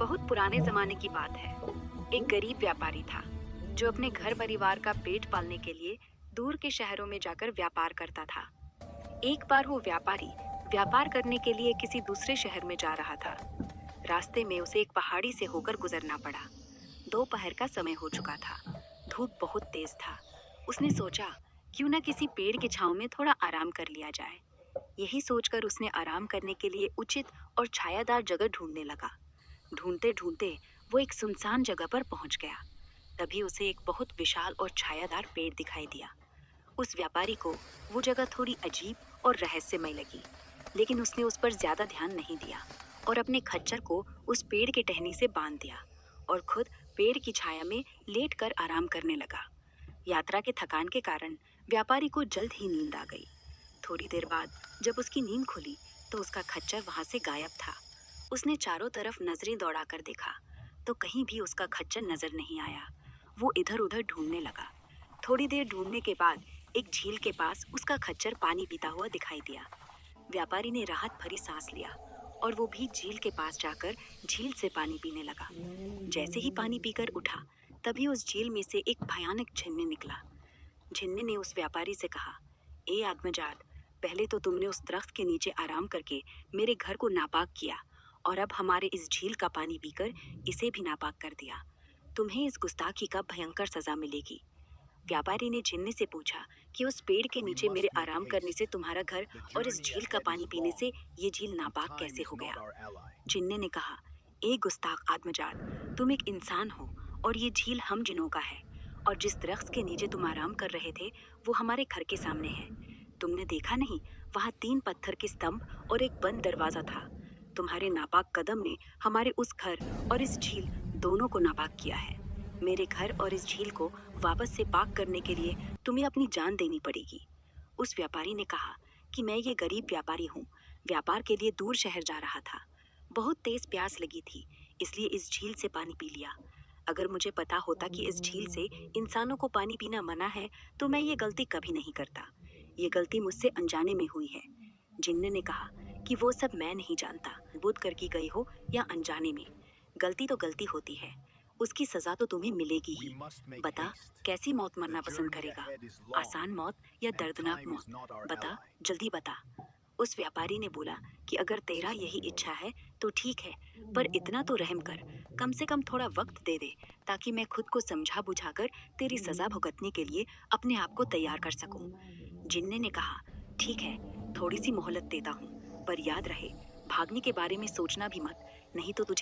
बहुत पुराने जमाने की बात है। एक गरीब व्यापारी था जो अपने घर परिवार का पेट पालने के लिए दूर के शहरों में जाकर व्यापार करता था। एक बार वो व्यापारी व्यापार करने के लिए किसी दूसरे शहर में जा रहा था। रास्ते में उसे एक पहाड़ी से होकर गुजरना पड़ा। दोपहर का समय हो चुका था। धूप बहुत तेज था। उसने सोचा, क्यों न किसी पेड़ की छांव में थोड़ा आराम कर लिया जाए। यही सोचकर उसने आराम करने के लिए उचित और छायादार जगह ढूंढने लगा। ढूंढते ढूंढते वो एक सुनसान जगह पर पहुंच गया। तभी उसे एक बहुत विशाल और छायादार पेड़ दिखाई दिया। उस व्यापारी को वो जगह थोड़ी अजीब और रहस्यमय लगी, लेकिन उसने उस पर ज्यादा ध्यान नहीं दिया और अपने खच्चर को उस पेड़ के टहनी से बांध दिया और खुद पेड़ की छाया में लेटकर आराम करने लगा। यात्रा के थकान के कारण व्यापारी को जल्द ही नींद आ गई। थोड़ी देर बाद जब उसकी नींद खुली तो उसका खच्चर वहां से गायब था। उसने चारों तरफ नजरें दौड़ाकर देखा तो कहीं भी उसका खच्चर नजर नहीं आया। वो इधर उधर ढूंढने लगा। थोड़ी देर ढूंढने के बाद एक झील के पास उसका खच्चर पानी पीता हुआ दिखाई दिया। व्यापारी ने राहत भरी सांस लिया और वो भी झील के पास जाकर झील से पानी पीने लगा। जैसे ही पानी पीकर उठा तभी उस झील में से एक भयानक झिन्नी निकला। झिन्नी ने उस व्यापारी से कहा, ए आत्मजात, पहले तो तुमने उस दरख्त के नीचे आराम करके मेरे घर को नापाक किया और अब हमारे इस झील का पानी पीकर इसे भी नापाक कर दिया। तुम्हें इस गुस्ताखी का भयंकर सजा मिलेगी। व्यापारी ने झिन्नी से पूछा कि उस पेड़ के नीचे मेरे आराम करने से तुम्हारा घर और इस झील का पानी पीने से ये झील नापाक कैसे हो गया। जिन्ने ने कहा, ए गुस्ताख आत्मजात, तुम एक इंसान हो और ये झील हम जिनों का है, और जिस दरख्त के नीचे तुम आराम कर रहे थे वो हमारे घर के सामने है। तुमने देखा नहीं, वहाँ 3 पत्थर के स्तंभ और एक बंद दरवाजा था। तुम्हारे नापाक कदम ने हमारे उस घर और इस झील दोनों को नापाक किया है। मेरे घर और इस झील को वापस से पाक करने के लिए तुम्हें अपनी जान देनी पड़ेगी। उस व्यापारी ने कहा कि मैं ये गरीब व्यापारी हूँ, व्यापार के लिए दूर शहर जा रहा था। बहुत तेज प्यास लगी थी, इसलिए इस झील से पानी पी लिया। अगर मुझे पता होता कि इस झील से इंसानों को पानी पीना मना है तो मैं ये गलती कभी नहीं करता। ये गलती मुझसे अनजाने में हुई है। जिन्ने ने कहा कि वो सब मैं नहीं जानता, बुद्ध कर की गई हो या अनजाने में, गलती तो गलती होती है, उसकी सजा तो तुम्हें मिलेगी ही। बता, कैसी मौत मरना पसंद करेगा, आसान मौत या दर्दनाक मौत? बता, जल्दी बता। उस व्यापारी ने बोला कि अगर तेरा यही इच्छा है तो ठीक है, पर इतना तो रहम कर, कम से कम थोड़ा वक्त दे दे ताकि मैं खुद को समझा बुझाकर तेरी सजा भुगतने के लिए अपने आप को तैयार कर सकूं। जिन्ने ने कहा, ठीक है, थोड़ी सी मोहलत देता हूँ, पर याद रहे, भागने के बारे में सोचना भी मत, नहीं तो तुझे